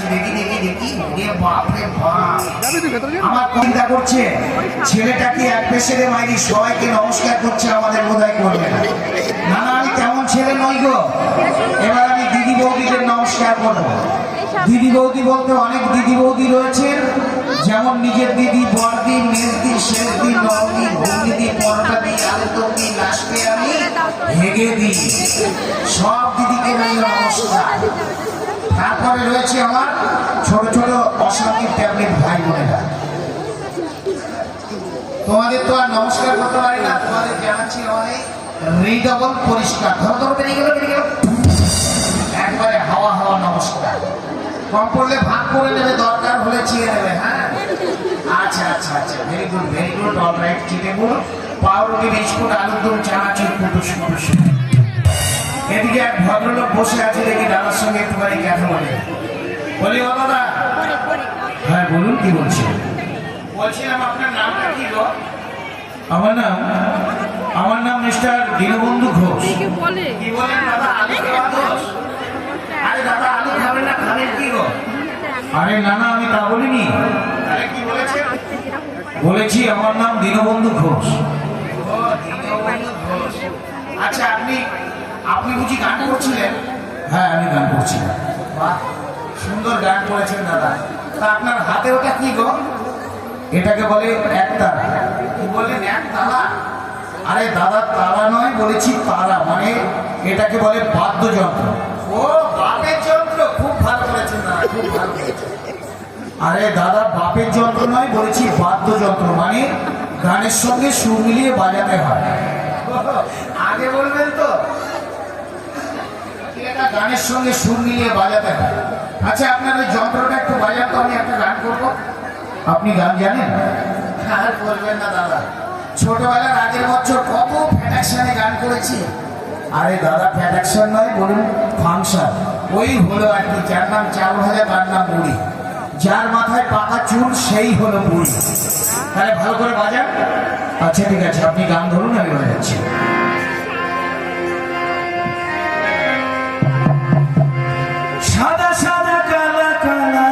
যাচ্ছে, দেখি দেখি দেখি, বাপ রে বাপ, আমার চিন্তা করছে ছেলেটাকে এক পেশারে মাইরি সবাইকে নমস্কার করছে, আমাদের বোধহয় করবে না। না না, আমি তেমন ছেলে নই গো। এবার আমি দিদি বৌদিদের নমস্কার করবো। দিদি বৌদি বলতে অনেক দিদি বৌদি রয়েছেন, যেমন নিজের দিদি, বড়দি, মেজদি, শেষদি, নবদি, ভগ্নিদি, পরোটা দি, আলুদম দি, লাস্টে আমি হেগে দিই। সব দিদিকে নমস্কার। তারপরে রয়েছে আমার ছোট ছোট অশান্তির ট্যাবলেট ভাই বোনেরা। তোমাদের তো আর নমস্কার করতে পারি না, তোমাদের জানাচ্ছি অনেক রিডবল পরিষ্কার। ধরো ধরো বেরিয়ে গেল, বেরিয়ে গেল, একবারে হাওয়া হাওয়া নমস্কার। কম পড়লে ভাগ করে নেবে, দরকার হলে চিয়ে নেবে। হ্যাঁ, আচ্ছা আচ্ছা আচ্ছা, very good very good, all right. চিটে গুড়, পাউরুটি, বিস্কুট, আলুর দম, চানাচুর, কুটুস কুটুস। এদিকে এক ভদ্রলোক বসে আছে, দেখি দাদার সঙ্গে একটুখানি কথা বলে। বলি ও দাদা। হ্যাঁ বলুন, কি বলছেন? বলছিলাম আপনার নামটা কি গো? আমার নাম মিস্টার দীনবন্ধু ঘোষ। কি বলেন দাদা? আলু খাওয়া দোষ? আরে দাদা, আলু খাবেন না, খাবেন কি গো? আরে না না, আমি তা বলিনি। তাহলে কি বলেছেন? বলেছি আমার নাম দীনবন্ধু ঘোষ। ও দীনবন্ধু ঘোষ। আচ্ছা, আপনি বুঝি গান করছিলেন? হ্যাঁ, আমি গান করছিলাম। বাহ, সুন্দর গান করেছেন দাদা। তা আপনার হাতে ওটা কি গো? এটাকে বলে একতারা। কি বললেন, একতারা? আরে দাদা, তারা নয়, বলেছি তারা, মানে এটাকে বলে বাদ্যযন্ত্র। ও, বাপের যন্ত্র। খুব ভালো করেছেন দাদা, খুব ভালো করেছেন। আরে দাদা, বাপের যন্ত্র নয়, বলেছি বাদ্যযন্ত্র, মানে গানের সঙ্গে সুর মিলিয়ে বাজাতে হয়। আগে বলবেন তো, এটা গানের সঙ্গে সুর মিলিয়ে বাজাতে হয়। আচ্ছা, আপনার ওই যন্ত্রটা একটু বাজান তো, আমি একটা গান করবো। আপনি গান জানেন? আর বলবেন না দাদা, ছোটবেলার আগের বছর কত ফ্যাটাকশনে গান করেছি। আরে দাদা, ফ্যাটাকশন নয়, বলুন ফাংশন। ওই হলো আর কি, যার নাম চাউল ভাজা তার নাম বুড়ি, যার মাথায় পাকা চুল সেই হলো বুড়ি। তাহলে ভালো করে বাজান। আচ্ছা ঠিক আছে, আপনি গান ধরুন, আমি বাজাচ্ছি। সাদা সাদা কালা কালা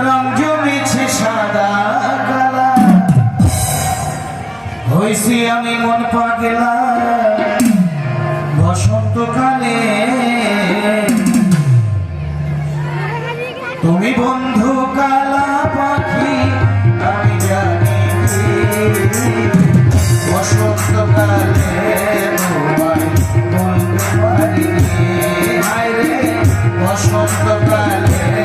রং জমেছে, সাদা কালা হইছি আমি মন পাগলা বসন্তকালে। তুমি বন্ধু কালা পাখি, আমি জানি বসন্তকালে তোমায় বলতে পারিনি। হায় রে বসন্তকালে